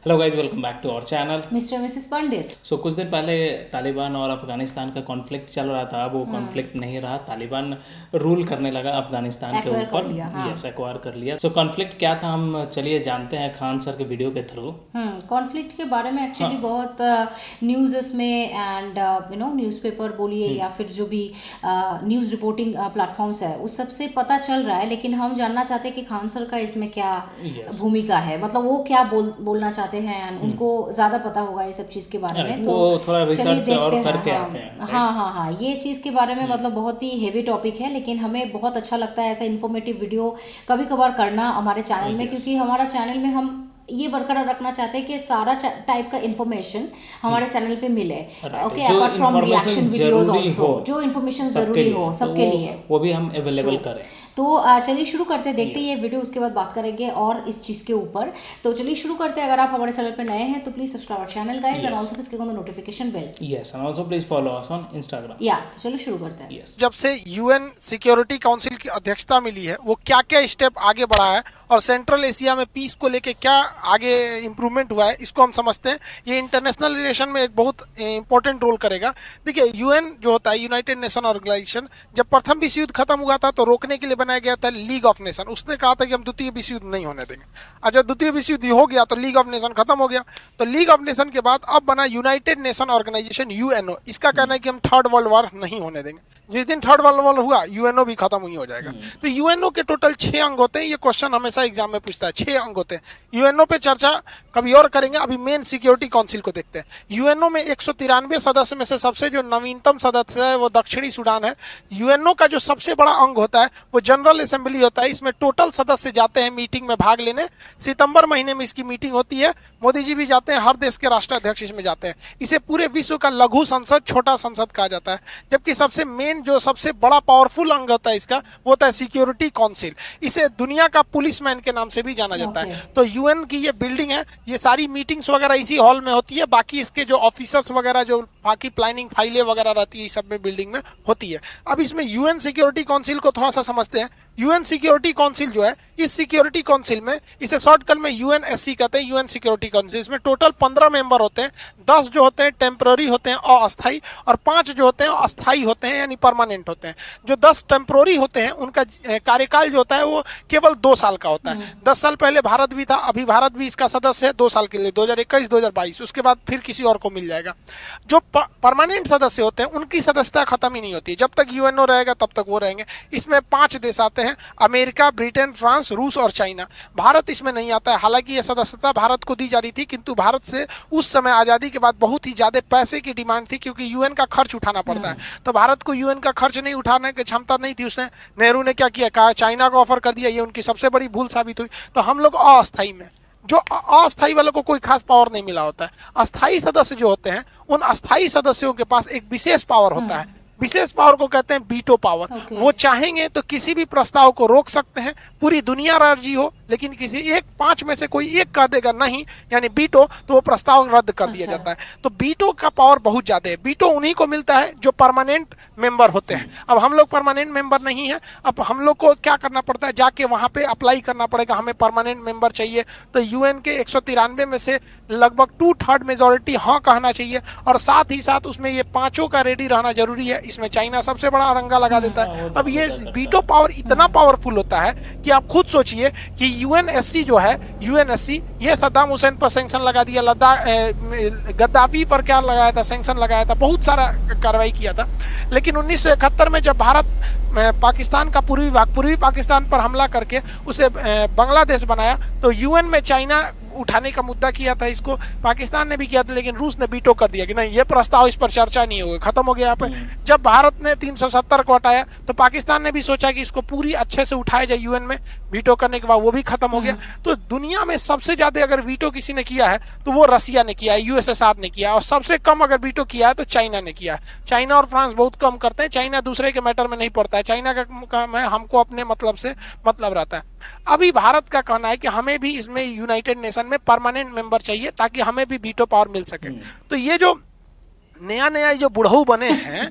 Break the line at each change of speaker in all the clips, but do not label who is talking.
Hello guys, welcome back to our channel
Mr Mrs Pandit.
So कुछ दिन पहले तालिबान और अफगानिस्तान का कॉन्फ्लिक्ट चल रहा था। अब वो कॉन्फ्लिक्ट नहीं रहा, तालिबान रूल करने लगा अफगानिस्तान के
एक्वायर कर
ऊपर।
लिया, हाँ।
यस, एक्वायर कर लिया। सो कॉन्फ्लिक्ट क्या था, हम चलिए जानते हैं खान सर के वीडियो के थ्रू।
कॉन्फ्लिक्ट के बारे में एक्चुअली बहुत न्यूज़ में एंड न्यूज़पेपर बोलिए या फिर जो भी न्यूज़ रिपोर्टिंग प्लेटफॉर्म्स है उस सब से पता चल रहा है, लेकिन हम जानना चाहते हैं कि खान सर का इसमें क्या भूमिका है, मतलब वो क्या बोलना चाहते हैं and उनको ज़्यादा पता होगा ये सब चीज़ के बारे में। तो
वो थोड़ा
चलिए
रिसर्च और
देखते
करके
हैं।
आते हैं।
हाँ, ये चीज़ के बारे में मतलब बहुत ही हेवी टॉपिक है, लेकिन हमें बहुत अच्छा लगता है ऐसा इन्फॉर्मेटिव वीडियो कभी कभार करना हमारे चैनल में, क्योंकि हमारा चैनल में हम ये बरकरार रखना चाहते हैं कि सारा टाइप का इन्फॉर्मेशन हमारे चैनल पे मिले। Okay, apart from reaction videos also, जो इन्फॉर्मेशन जरूरी हो सबके लिए
वो भी हम अवेलेबल करें।
तो चलिए शुरू करते हैं, देखते हैं ये वीडियो, उसके बाद बात करेंगे और इस चीज़ के ऊपर। तो चलिए शुरू करते हैं। अगर आप हमारे चैनल पे नए हैं तो please subscribe our channel guys and also please click on the notification bell.
Yes, and also please follow us on Instagram.
तो चलो शुरू करते हैं।
जब से यूएन सिक्योरिटी काउंसिल की अध्यक्षता मिली है वो क्या क्या स्टेप आगे बढ़ा है और सेंट्रल एशिया में पीस को लेके क्या आगे इंप्रूवमेंट हुआ है, इसको हम समझते हैं। ये इंटरनेशनल रिलेशन में एक बहुत इंपॉर्टेंट रोल करेगा। देखिए, यूएन जो होता है, यूनाइटेड नेशन ऑर्गेनाइजेशन, जब प्रथम विश्व युद्ध खत्म हुआ था तो रोकने के लिए बनाया गया था लीग ऑफ नेशन। उसने कहा था कि हम द्वितीय विश्व युद्ध नहीं होने देंगे। और जब द्वितीय विश्व युद्ध हो गया तो लीग ऑफ नेशन खत्म हो गया। तो लीग ऑफ नेशन के बाद अब बना यूनाइटेड नेशन ऑर्गेनाइजेशन, यूएनओ। इसका कहना है कि हम थर्ड वर्ल्ड वॉर नहीं होने देंगे। जिस दिन थर्ड वर्ल्ड वॉर हुआ यूएनओ भी खत्म ही हो जाएगा। तो यूएनओ के टोटल 6 अंग होते हैं। ये क्वेश्चन हमेशा एग्जाम में पूछता है, 6 अंग होते हैं। यूएनओ पे चर्चा कभी और करेंगे, अभी मेन सिक्योरिटी काउंसिल को देखते हैं। यूएनओ में 193 सदस्य में से सबसे जो नवीनतम सदस्य है वो दक्षिणी सूडान है। यूएनओ का जो सबसे बड़ा अंग होता है वो जनरल असेंबली होता है। इसमें टोटल सदस्य जाते हैं मीटिंग में भाग लेने। सितंबर महीने में इसकी मीटिंग होती है। मोदी जी भी जाते हैं, हर देश के राष्ट्राध्यक्ष इसमें जाते हैं। इसे पूरे विश्व का लघु संसद, छोटा संसद कहा जाता है। जबकि सबसे मेन जो सबसे बड़ा पावरफुल अंग होता है इसका, वो होता है सिक्योरिटी काउंसिल। इसे दुनिया का पुलिसमैन के नाम से भी जाना जाता है। तो यूएन की ये बिल्डिंग है, ये सारी मीटिंग्स वगैरह इसी हॉल में होती है। बाकी इसके जो ऑफिसर्स वगैरह, जो बाकी प्लानिंग फाइलें वगैरह रहती है, सब में बिल्डिंग में होती है। अब इसमें यूएन सिक्योरिटी काउंसिल को थोड़ा सा समझते हैं। यूएन सिक्योरिटी काउंसिल जो है, इस सिक्योरिटी काउंसिल में, इसे शॉर्टकट में यूएनएससी कहते हैं, यूएन सिक्योरिटी काउंसिल। इसमें टोटल 15 मेंबर होते हैं। 10 जो होते हैं टेम्पररी होते हैं, अस्थायी, और 5 जो होते हैं अस्थायी होते हैं, यानी परमानेंट होते हैं। जो 10 टेम्पररी होते हैं उनका कार्यकाल जो होता है वो केवल 2 साल का होता है। 10 साल पहले भारत भी था, अभी भारत भी इसका सदस्य है 2 साल के लिए, 2021-2022। उसके बाद फिर किसी और को मिल जाएगा। जो परमानेंट सदस्य होते हैं उनकी सदस्यता खत्म ही नहीं होती। जब तक यूएनओ रहेगा तब तक वो रहेंगे। इसमें 5 देश आते हैं, अमेरिका, ब्रिटेन, फ्रांस, रूस और चाइना। भारत इसमें नहीं आता है। हालांकि यह सदस्यता भारत को दी जा रही थी, किंतु भारत से उस समय आजादी के बाद बहुत ही ज्यादा पैसे की डिमांड थी, क्योंकि यूएन का खर्च उठाना पड़ता है। तो भारत को यूएन का खर्च नहीं उठाने की क्षमता नहीं थी। उसने, नेहरू ने क्या किया, कहा चाइना को ऑफर कर दिया। ये उनकी सबसे बड़ी भूल साबित हुई। तो हम लोग अस्थायी में, जो अस्थायी वालों को कोई खास पावर नहीं मिला होता है। अस्थायी सदस्य जो होते हैं, उन अस्थायी सदस्यों के पास एक विशेष पावर होता है। विशेष पावर को कहते हैं वीटो पावर। वो चाहेंगे तो किसी भी प्रस्ताव को रोक सकते हैं। पूरी दुनिया राजी हो, लेकिन किसी 5 में से कोई एक कह देगा नहीं, यानी वीटो, तो वो प्रस्ताव रद्द कर दिया जाता है। तो वीटो का पावर बहुत ज्यादा है। वीटो उन्हीं को मिलता है जो परमानेंट मेंबर होते हैं। अब हम लोग परमानेंट मेंबर नहीं है। अब हम लोग को क्या करना पड़ता है, जाके वहां पे अप्लाई करना पड़ेगा, हमें परमानेंट मेंबर चाहिए। तो यूएन के 193 में से लगभग 2/3 मेजोरिटी हाँ कहना चाहिए, और साथ ही साथ उसमें ये 5 का रेडी रहना जरूरी है। इसमें चाइना सबसे बड़ा अरंगा लगा देता है। अब ये वीटो पावर इतना पावरफुल होता है कि आप खुद सोचिए कि यूएनएससी जो है, यूएनएससी, ये सद्दाम हुसैन पर सैंक्शन लगा दिया, गद्दाफी पर क्या लगाया था, सैंक्शन लगाया था, बहुत सारा कार्रवाई किया था। लेकिन 1971 में जब भारत पाकिस्तान का पूर्वी पाकिस्तान पर हमला करके उसे बांग्लादेश बनाया, तो यूएन में चाइना उठाने का मुद्दा किया था, इसको पाकिस्तान ने भी किया था, लेकिन रूस ने वीटो कर दिया कि नहीं, ये प्रस्ताव, इस पर चर्चा नहीं होगी, खत्म हो गया। यहाँ पे जब भारत ने 370 को हटाया तो पाकिस्तान ने भी सोचा कि इसको पूरी अच्छे से उठाया जाए यूएन में। वीटो करने के बाद वो भी खत्म हो गया। तो दुनिया में सबसे ज्यादा अगर वीटो किसी ने किया है तो वो रसिया ने किया है, यूएसएसआर ने किया है, और सबसे कम अगर वीटो किया है तो चाइना ने किया है। चाइना और फ्रांस बहुत कम करते हैं। चाइना दूसरे के मैटर में नहीं पड़ता है। चाइना का काम है, हमको अपने मतलब से मतलब रहता है। अभी भारत का कहना है कि हमें भी इसमें यूनाइटेड नेशन में परमानेंट मेंबर चाहिए, ताकि हमें भी वीटो पावर मिल सके। तो ये जो नया जो बुढ़ऊ बने हैं,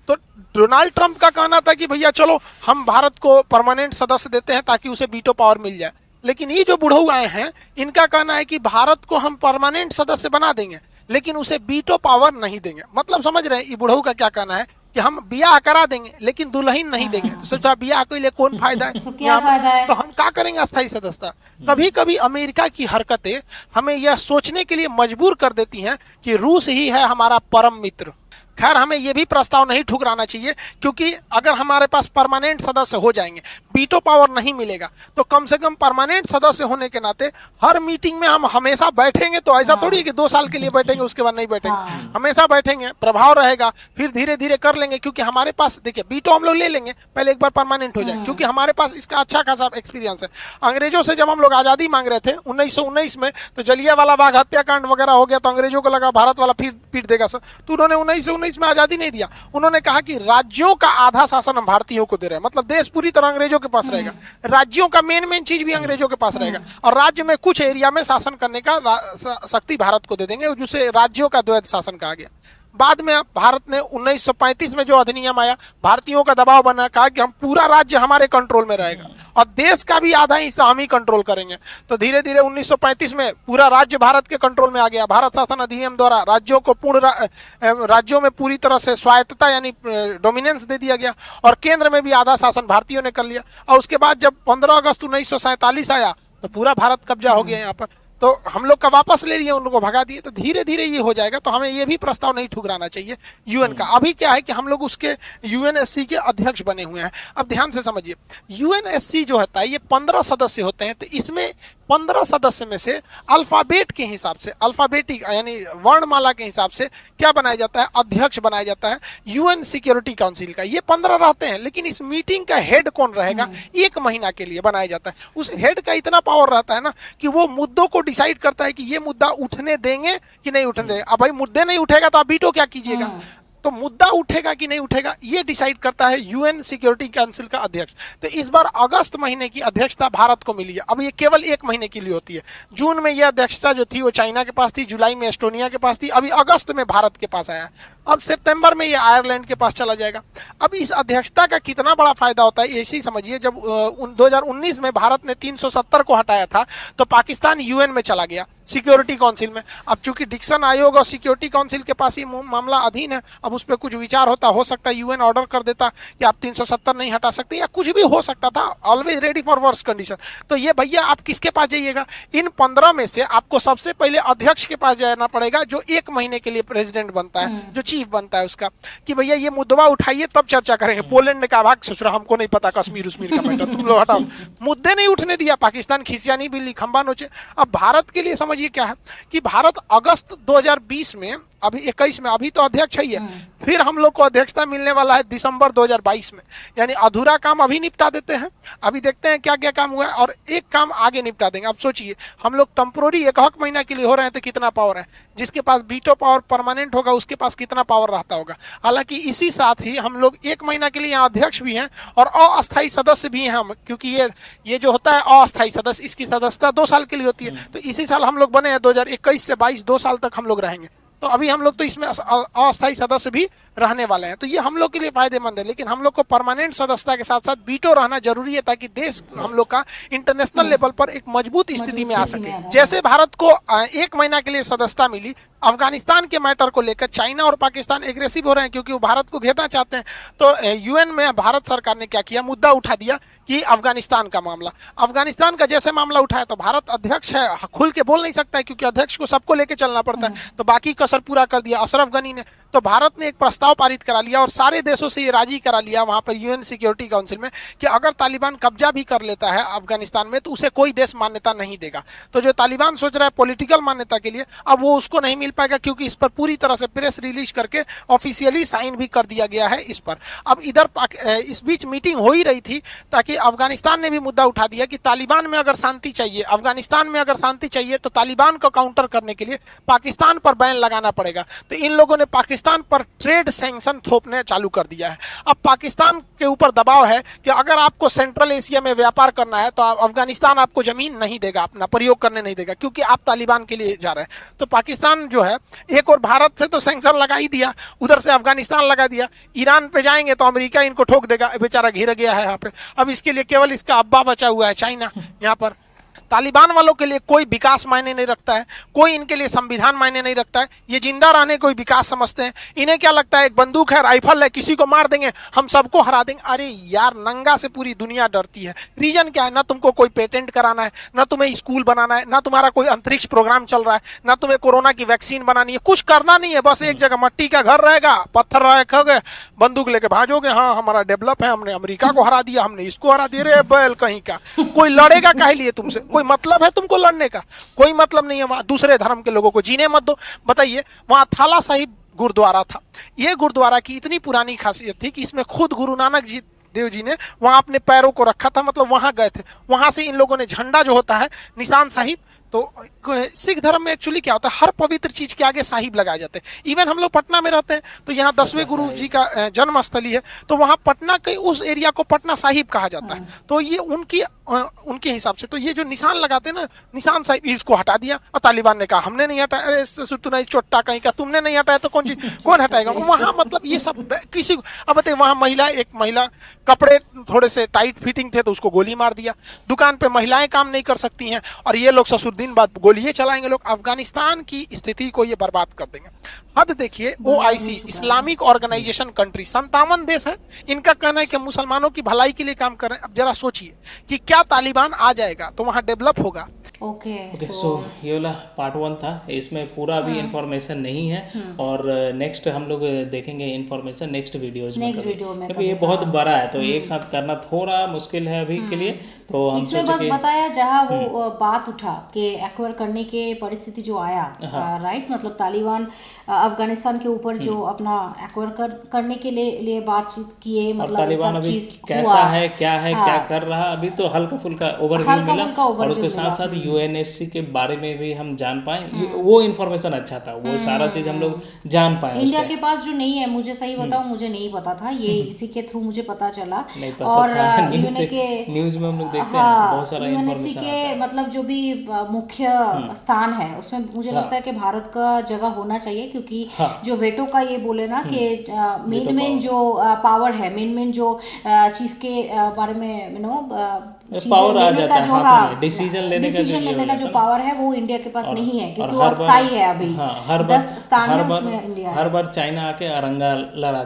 तो डोनाल्ड ट्रंप का कहना था कि भैया चलो हम भारत को परमानेंट सदस्य देते हैं ताकि उसे वीटो पावर मिल जाए। लेकिन ये जो बुढ़ऊ आए हैं, इनका कहना है कि भारत को हम परमानेंट सदस्य बना देंगे, लेकिन उसे वीटो पावर नहीं देंगे। मतलब समझ रहे हैं ये बुढ़ऊ का क्या कहना है कि हम बियाह करा देंगे लेकिन दुल्हन नहीं देंगे। तो सोचा बियाह के लिए कौन फायदा है,
तो क्या फायदा है?
तो हम क्या करेंगे अस्थायी सदस्यता। कभी कभी अमेरिका की हरकतें हमें यह सोचने के लिए मजबूर कर देती हैं कि रूस ही है हमारा परम मित्र। खैर हमें यह भी प्रस्ताव नहीं ठुकराना चाहिए, क्योंकि अगर हमारे पास परमानेंट सदस्य हो जाएंगे, वीटो पावर नहीं मिलेगा, तो कम से कम परमानेंट सदस्य होने के नाते हर मीटिंग में हम हमेशा बैठेंगे। तो ऐसा थोड़ी है कि 2 साल के लिए बैठेंगे उसके बाद नहीं बैठेंगे, हमेशा बैठेंगे, प्रभाव रहेगा, फिर धीरे धीरे कर लेंगे। क्योंकि हमारे पास देखिए वीटो हम लोग ले लेंगे पहले एक बार परमानेंट हो जाए, क्योंकि हमारे पास इसका अच्छा खासा एक्सपीरियंस है। अंग्रेजों से जब हम लोग आजादी मांग रहे थे 1919 में, तो जलियांवाला बाग हत्याकांड वगैरह हो गया, तो अंग्रेजों को लगा भारत वाला फिर पीट देगा सर, तो उन्होंने 1919 में आजादी नहीं दिया। उन्होंने कहा कि राज्यों का आधा शासन हम भारतीयों को दे रहे हैं, मतलब देश पूरी तरह अंग्रेजों के पास रहेगा, राज्यों का मेन चीज भी अंग्रेजों के पास रहेगा, और राज्य में कुछ एरिया में शासन करने का शक्ति भारत को दे देंगे, जिसे राज्यों का द्वैध शासन कहा गया। बाद में भारत ने 1935 में जो अधिनियम आया, भारतीयों का दबाव बना, कहा कि हम पूरा राज्य हमारे कंट्रोल में रहेगा और देश का भी आधा हिस्सा हम ही कंट्रोल करेंगे। तो धीरे धीरे 1935 में पूरा राज्य भारत के कंट्रोल में आ गया। भारत शासन अधिनियम द्वारा राज्यों को राज्यों में पूरी तरह से स्वायत्तता यानी डोमिनेंस दे दिया गया, और केंद्र में भी आधा शासन भारतीयों ने कर लिया। और उसके बाद जब 15 अगस्त 1947 आया, तो पूरा भारत कब्जा हो गया यहाँ पर, तो हम लोग का वापस ले लिए, उन लोगों को भगा दिए। तो धीरे धीरे ये हो जाएगा, तो हमें ये भी प्रस्ताव नहीं ठुकराना चाहिए यूएन का। अभी क्या है कि हम लोग उसके यूएनएससी के अध्यक्ष बने हुए हैं। अब ध्यान से समझिए, यूएनएससी जो होता है ये 15 सदस्य होते हैं, तो इसमें 15 सदस्य में से अल्फाबेट के हिसाब से, अल्फाबेटिक यानी वर्णमाला के हिसाब से क्या बनाया जाता है, अध्यक्ष बनाया जाता है यूएन सिक्योरिटी काउंसिल का। ये 15 रहते हैं, लेकिन इस मीटिंग का हेड कौन रहेगा, 1 महीना के लिए बनाया जाता है। उस हेड का इतना पावर रहता है ना कि वो मुद्दों को डिसाइड करता है कि ये मुद्दा उठने देंगे कि नहीं उठने देंगे। अब भाई मुद्दे नहीं उठेगा तो आप वीटो क्या कीजिएगा, तो मुद्दा उठेगा कि नहीं उठेगा ये डिसाइड करता है यूएन सिक्योरिटी काउंसिल का अध्यक्ष। तो इस बार अगस्त महीने की अध्यक्षता भारत को मिली है। अब ये केवल 1 महीने के लिए होती है। जून में यह अध्यक्षता जो थी वो चाइना के पास थी, जुलाई में एस्टोनिया के पास थी, अभी अगस्त में भारत के पास आया। अब सितंबर में ये आयरलैंड के पास चला जाएगा। अब इस अध्यक्षता का कितना बड़ा फायदा होता है ऐसे ही समझिए, जब 2019 में भारत ने 370 को हटाया था, तो पाकिस्तान यूएन में चला गया सिक्योरिटी काउंसिल में। अब चूंकि डिक्सन आयोग और सिक्योरिटी काउंसिल के पास ये मामला अधीन है, अब उस पर कुछ विचार होता, हो सकता है यूएन ऑर्डर कर देता कि आप 370 नहीं हटा सकते, या कुछ भी हो सकता था, always ready for worse condition. तो ये भैया आप किसके पास जाइएगा, इन 15 में से आपको सबसे पहले अध्यक्ष के पास जाना पड़ेगा, जो 1 महीने के लिए प्रेसिडेंट बनता है, जो चीफ बनता है उसका, कि भैया ये मुद्दा उठाइए तब चर्चा करेंगे। पोलैंड ने कहा भाग ससुरा, हमको नहीं पता कश्मीर उश्मीर का मैटर, तुम लोग हटाओ। मुद्दे नहीं उठने दिया, पाकिस्तान खिसिया नहीं, बिल्ली खंबा नोचे। अब भारत के लिए समझिए क्या है कि भारत अगस्त 2020 में, अभी 21 में, अभी तो अध्यक्ष है, फिर हम लोग को अध्यक्षता मिलने वाला है दिसंबर 2022 में। यानी अधूरा काम अभी निपटा देते हैं, अभी देखते हैं क्या क्या काम हुआ है, और एक काम आगे निपटा देंगे। अब सोचिए हम लोग टेम्पोररी 1 महीना के लिए हो रहे हैं, तो कितना पावर है, जिसके पास वीटो पावर परमानेंट होगा उसके पास कितना पावर रहता होगा। हालांकि इसी साथ ही हम लोग 1 महीना के लिए यहाँ अध्यक्ष भी हैं और अस्थायी सदस्य भी हैं हम, क्योंकि ये जो होता है अस्थायी सदस्य, इसकी सदस्यता 2 साल के लिए होती है। तो इसी साल हम लोग बने हैं 2021 से 22, 2 साल तक हम लोग रहेंगे। तो अभी हम लोग तो इसमें अस्थायी सदस्य भी रहने वाले हैं, तो ये हम लोग के लिए फायदेमंद है। लेकिन हम लोग को परमानेंट सदस्यता के साथ साथ वीटो रहना जरूरी है, ताकि देश हम लोग का इंटरनेशनल लेवल पर एक मजबूत स्थिति में आ सके। जैसे भारत को 1 महीना के लिए सदस्यता मिली, अफगानिस्तान के मैटर को लेकर चाइना और पाकिस्तान एग्रेसिव हो रहे हैं, क्योंकि वो भारत को घेरना चाहते हैं। तो यूएन में भारत सरकार ने क्या किया, मुद्दा उठा दिया कि अफगानिस्तान का मामला, अफगानिस्तान का जैसे मामला उठाया, तो भारत अध्यक्ष है, खुल के बोल नहीं सकता है, क्योंकि अध्यक्ष को सबको लेके चलना पड़ता है। तो बाकी कसर पूरा कर दिया अशरफ गनी ने। तो भारत ने एक प्रस्ताव पारित करा लिया और सारे देशों से ये राजी करा लिया वहां पर यूएन सिक्योरिटी काउंसिल में, कि अगर तालिबान कब्जा भी कर लेता है अफगानिस्तान में, तो उसे कोई देश मान्यता नहीं देगा। तो जो तालिबान सोच रहा है पॉलिटिकल मान्यता के लिए, अब वो उसको नहीं मिल पाएगा, क्योंकि इस पर पूरी तरह से प्रेस रिलीज करके ऑफिशियली साइन भी कर दिया गया है इस पर। अब इधर इस बीच मीटिंग हो ही रही थी, ताकि अफगानिस्तान ने भी मुद्दा उठा दिया कि तालिबान में अगर शांति चाहिए, अफगानिस्तान में अगर शांति चाहिए, तो तालिबान को काउंटर करने के लिए पाकिस्तान पर बैन लगाना पड़ेगा। तो इन लोगों ने पाकिस्तान पर ट्रेड सैंक्शन थोपने चालू कर दिया है। अब पाकिस्तान के ऊपर दबाव है कि अगर आपको सेंट्रल एशिया में व्यापार करना है, तो अफगानिस्तान आपको जमीन नहीं देगा, अपना प्रयोग करने नहीं देगा, क्योंकि आप तालिबान के लिए जा रहे हैं। तो पाकिस्तान जो है, एक और भारत से तो सैंक्शन लगा ही दिया, उधर से अफगानिस्तान लगा दिया, ईरान पे जाएंगे तो अमेरिका इनको ठोक देगा, बेचारा घिर गया है यहाँ पे। अब इसके लिए केवल इसका अब्बा बचा हुआ है, चाइना यहाँ पर। तालिबान वालों के लिए कोई विकास मायने नहीं रखता है, कोई इनके लिए संविधान मायने नहीं रखता है, ये जिंदा रहने कोई विकास समझते हैं। इन्हें क्या लगता है, एक बंदूक है, राइफल है, किसी को मार देंगे हम सबको हरा देंगे। अरे यार, नंगा से पूरी दुनिया डरती है। रीजन क्या है, ना तुमको कोई पेटेंट कराना है, ना तुम्हें स्कूल बनाना है, ना तुम्हारा कोई अंतरिक्ष प्रोग्राम चल रहा है, ना तुम्हें कोरोना की वैक्सीन बनानी है, कुछ करना नहीं है। बस एक जगह मट्टी का घर रहेगा, पत्थर रखोगे, बंदूक लेके भाजोगे, हाँ हमारा डेवलप है, हमने अमेरिका को हरा दिया, हमने इसको हरा दिया। रे बैल कहीं का, कोई लड़ेगा काहे लिए तुमसे? कोई मतलब है तुमको लड़ने का? कोई मतलब नहीं है। वहां दूसरे धर्म के लोगों को जीने मत दो। बताइए, वहां थाला साहिब गुरुद्वारा था। ये गुरुद्वारा की इतनी पुरानी खासियत थी कि इसमें खुद गुरु नानक जी देव जी ने वहां अपने पैरों को रखा था, मतलब वहां गए थे। वहां से इन लोगों ने झंडा जो होता है, निशान साहिब, तो सिख धर्म में एक्चुअली क्या होता है, हर पवित्र चीज के आगे साहिब लगाए जाते हैं। इवन हम लोग पटना में रहते हैं, तो यहाँ 10वें गुरु जी का जन्म स्थली है, तो वहां पटना के उस एरिया को पटना साहिब कहा जाता है। तो ये उनके हिसाब से, तो ये जो निशान लगाते हैं ना, निशान साहिब, इसको हटा दिया। और तालिबान ने कहा हमने नहीं हटाया। अरे इससे तू नहीं चोट्टा कहीं का, तुमने नहीं हटाया तो कौन हटाएगा? वहां मतलब ये सब किसी को, अब बताइए, वहां महिला, एक महिला, कपड़े थोड़े से टाइट फिटिंग थे तो उसको गोली मार दिया। दुकान पे महिलाएं काम नहीं कर सकती हैं, और ये लोग ससुर दिन बाद गोलियां चलाएंगे। लोग अफगानिस्तान की स्थिति को ये बर्बाद कर देंगे। हद देखिए, OIC, इस्लामिक ऑर्गेनाइजेशन कंट्री, 57 देश है। इनका कहना है कि मुसलमानों की भलाई के लिए काम कर रहे हैं। अब जरा सोचिए कि क्या तालिबान आ जाएगा तो वहां डेवलप होगा?
ओके,
सो ये वाला पार्ट 1 था। इसमें पूरा भी इंफॉर्मेशन नहीं है, और नेक्स्ट हम लोग देखेंगे इंफॉर्मेशन नेक्स्ट वीडियोज में, क्योंकि ये बहुत बड़ा है, तो एक साथ करना थोड़ा मुश्किल है अभी के लिए। तो हम
इसमें बस बताया जहाँ वो बात उठा कि एक्वायर करने के परिस्थिति जो आया, राइट, मतलब तालिबान अफगानिस्तान के ऊपर जो अपना एक्वायर करने के लिए बातचीत किए, मतलब
तालिबान अभी कैसा है, क्या है, क्या कर रहा, अभी तो हल्का फुल्का ओवरव्यू मिला, और उसके साथ साथ UNSC के बारे में भी हम जान पाए। वो इन्फॉर्मेशन अच्छा था, वो सारा चीज हम लोग जान पाए।
इंडिया के पास जो नहीं है, मुझे सही बताऊं, मुझे नहीं पता था ये, इसी के थ्रू मुझे पता चला। और
न्यूज में हम लोग देखते हैं बहुत सारा
UNSC के मतलब जो भी मुख्य स्थान है, उसमें मुझे लगता है कि भारत का जगह होना चाहिए, क्योंकि जो वेटो का ये बोले ना कि मेन जो पावर है, मेन जो चीज के बारे में
पावर आ जाता है हाथ में, डिसीजन लेने का
जो पावर है वो इंडिया के पास नहीं है, क्योंकि वो अस्थायी है। अभी 10 स्थान है, उसमें इंडिया
हर बार चाइना आके अरंगा लड़ा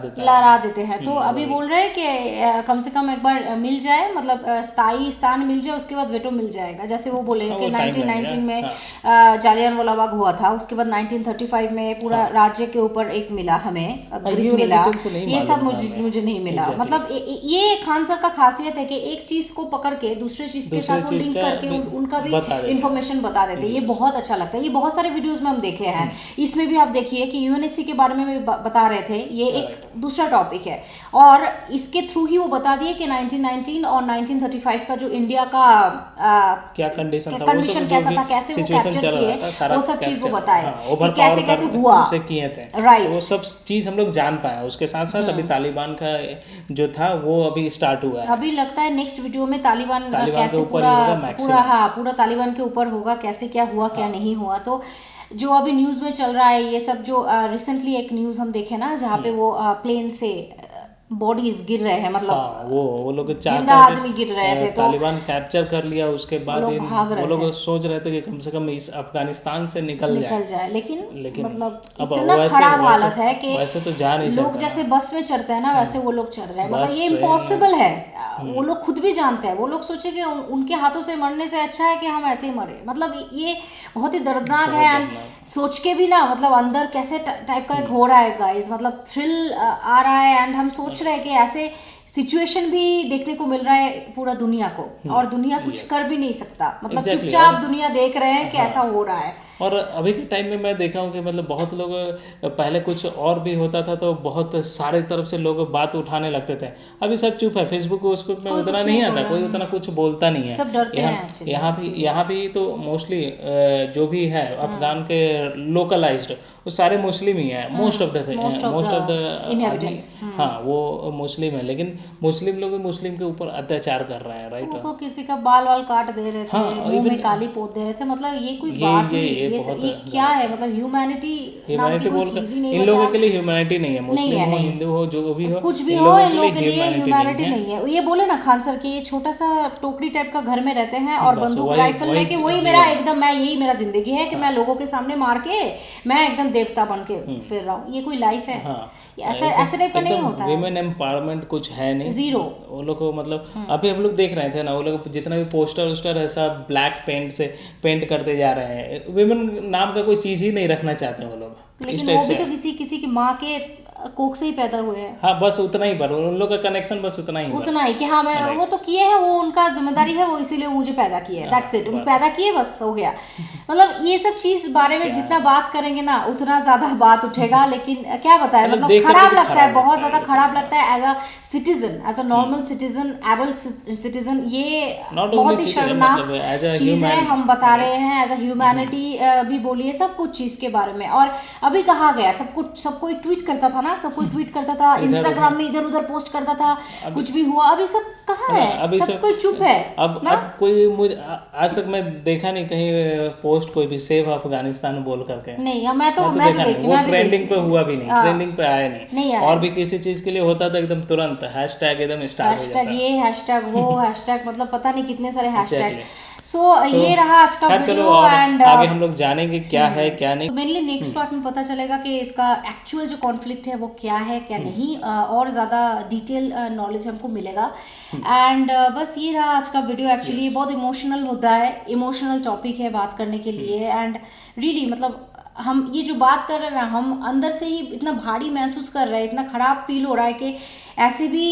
देते हैं।
तो अभी बोल रहे हैं कि कम से कम एक बार मिल जाए, मतलब स्थायी स्थान मिल जाए, उसके बाद वेटो मिल जाएगा। जैसे वो बोले कि 1919 में जालियनवाला बाग हुआ था, उसके बाद 1935 में पूरा राज्य के ऊपर एक मिला, हमें ग्रिप मिला, ये सब मुझे नहीं मिला। मतलब ये खान सर का खासियत है कि एक चीज को पकड़ के दूसरे चीज के साथ वो लिंक करके उनका भी इंफॉर्मेशन बता देते हैं। ये बहुत अच्छा लगता है। ये बहुत सारे वीडियोस में हम देखे हैं। इसमें भी आप देखिए कि UNSC के बारे में भी बता रहे थे, ये एक दूसरा टॉपिक है, और इसके थ्रू ही वो बता दिए कि 1919 और 1935 का जो इंडिया का
क्या कंडीशन था,
कैसा था, कैसे वो कैप्चर किए, वो सब चीज वो बताए कि कैसे कैसे हुआ,
किए थे,
राइट।
वो सब चीज हम लोग जान पाए। उसके साथ साथ अभी तालिबान का जो था वो अभी स्टार्ट हुआ है।
अभी लगता है नेक्स्ट वीडियो में तालिबान कैसे पूरा तालिबान के ऊपर होगा, कैसे क्या हुआ, क्या नहीं हुआ। तो जो अभी न्यूज़ में चल रहा है ये सब, जो रिसेंटली एक न्यूज़ हम देखे ना, जहाँ पे वो प्लेन से बॉडीज गिर रहे हैं, मतलब
वो लोग
जिंदा आदमी गिर रहे थे, तो
तालिबान कैप्चर कर लिया। उसके बाद वो लोग सोच रहे थे कि कम से कम इस अफगानिस्तान से निकल जाए, लेकिन
मतलब इतना खराब हालत है कि
वैसे तो जा नहीं सकते।
लोग जैसे बस में चढ़ते हैं ना, वैसे वो लोग चढ़ रहे हैं। मतलब ये इम्पॉसिबल है, वो लोग खुद भी जानते हैं। वो लोग सोचे कि उनके हाथों से मरने से अच्छा है कि हम ऐसे ही मरे। मतलब ये बहुत ही दर्दनाक है, एंड सोच के भी ना, मतलब अंदर कैसे टाइप का एक हो रहा है गाइस, मतलब थ्रिल आ रहा है। एंड हम सोच रहे हैं कि ऐसे सिचुएशन भी देखने को मिल रहा है पूरा दुनिया को, और दुनिया कुछ कर भी नहीं सकता। मतलब चुपचाप दुनिया देख रहे हैं कि ऐसा हो रहा है।
और अभी के टाइम में मैं देखा हूँ कि मतलब बहुत लोग, पहले कुछ और भी होता था तो बहुत सारे तरफ से लोग बात उठाने लगते थे। अभी सब चुप है, फेसबुक में उतना नहीं आता, कोई उतना कुछ बोलता नहीं है,
सब डरते हैं।
यहाँ भी तो मोस्टली जो भी है अफगान के लोकलाइज्ड, वो सारे मुस्लिम ही है, मोस्ट ऑफ द इनहैबिटेंट्स, हाँ वो मुस्लिम है। लेकिन मुस्लिम लोग भी मुस्लिम के ऊपर अत्याचार कर रहे हैं, राइट।
उनको किसी का बाल वाल काट दे रहे थे, मुंह में काली पोत दे रहे थे, मतलब ये कोई बात हुई? ये क्या है? मतलब ह्यूमैनिटी नाम की कोई चीज ही नहीं
इन लोगों के लिए ह्यूमैनिटी नहीं है, मुस्लिम हो, हिंदू हो, जो भी हो,
कुछ भी हो, इन लोगों के लिए ह्यूमैनिटी नहीं है। ये बोले ना खान सर कि ये छोटा सा टोकरी टाइप का घर में रहते हैं और बंदूक राइफल लेके, वही मेरा एकदम, मैं यही मेरा जिंदगी है कि मैं लोगों के सामने मार के मैं एकदम देवता बन के फिर रहा हूँ। ये कोई लाइफ है? ऐसे टाइप का नहीं होता है।
विमेन एम्पावरमेंट कुछ है नहीं,
जीरो।
वो लोग को मतलब अभी हम लोग देख रहे थे ना, वो लोग जितना भी पोस्टर वोस्टर है सब ब्लैक पेंट से पेंट करते जा रहे हैं। विमेन नाम का कोई चीज ही नहीं रखना चाहते वो लोग।
लेकिन वो भी तो किसी की माँ के कोख से ही पैदा हुए हैं।
हाँ, बस उतना ही पर उन लोग का कनेक्शन बस उतना ही
कि हाँ मैं वो तो किए हैं, वो उनका जिम्मेदारी है, वो इसीलिए मुझे पैदा किए, दैट्स इट। पैदा किए, बस हो गया। मतलब ये सब चीज बारे में जितना बात करेंगे ना उतना ज्यादा बात उठेगा, लेकिन क्या बताए, मतलब खराब लगता है, बहुत ज्यादा खराब लगता है as a citizen, as a normal citizen, adult citizen. ये बहुत ही शर्मनाक चीज है। हम बता रहे हैं एज अ ह्यूमैनिटी भी बोलिए, सब कुछ चीज के बारे में। और अभी कहा गया सब कोई ट्वीट करता था ना, सब कोई ट्वीट करता था, इंस्टाग्राम में इधर उधर पोस्ट करता था, कुछ भी हुआ। अभी सब कहाँ है? सब कोई चुप है।
अब कोई मुझे आज तक मैं देखा नहीं कहीं पोस्ट कोई भी सेव अफगानिस्तान बोल करके।
नहीं, मैं तो देखी,
वो ट्रेंडिंग पे हुआ भी नहीं, ट्रेंडिंग पे आया नहीं। और भी किसी चीज के लिए होता था एकदम तुरंत हैशटैग एकदम स्टार्ट हो जाता है,
ये हैशटैग वो हैशटैग, मतलब पता नहीं कितने सारे हैशटैग। सो ये रहा आज का वीडियो एंड
आगे हम लोग जानेंगे क्या है क्या नहीं।
मेनली नेक्स्ट पार्ट में पता चलेगा कि इसका एक्चुअल जो कॉन्फ्लिक्ट है वो क्या है क्या नहीं, और ज़्यादा डिटेल नॉलेज हमको मिलेगा। एंड बस ये रहा आज का वीडियो। एक्चुअली बहुत इमोशनल मुद्दा है, इमोशनल टॉपिक है बात करने के लिए। एंड रियली मतलब हम ये जो बात कर रहे हैं ना, हम अंदर से ही इतना भारी महसूस कर रहे हैं, इतना खराब फील हो रहा है कि ऐसे भी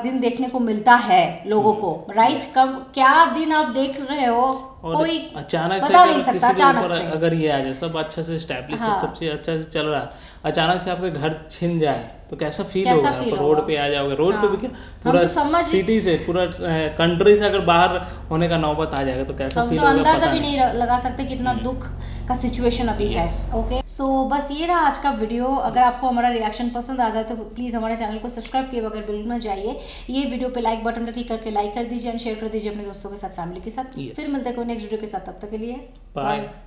दिन देखने को मिलता है लोगों को, राइट। कब क्या दिन आप देख रहे हो, कोई
अचानक
बता नहीं सकता। अचानक से
अगर ये आ जाए, सब अच्छा से स्टैब्लिश है, सब चीज अच्छा से चल रहा है, अचानक से आपके घर छिन जाए तो कैसा फील होगा? रोड पे आ जाओगे, रोड पे भी क्या, पूरा सिटी से, पूरा कंट्री से अगर बाहर होने का नौबत आ जाएगा तो कैसा फील होगा?
अंदाजा भी नहीं लगा सकते कितना दुख का सिचुएशन अभी है। ओके, सो बस ये रहा आज का वीडियो। अगर आपको हमारा रिएक्शन पसंद आता है तो प्लीज़ हमारे चैनल को सब्सक्राइब किए बगैर बिल्कुल ना जाइए। ये वीडियो पे लाइक बटन क्लिक करके लाइक कर दीजिए एंड शेयर कर दीजिए अपने दोस्तों के साथ, फैमिली के साथ। फिर मिलते हैं कोई नेक्स्ट वीडियो के साथ, तब तक के लिए बाय।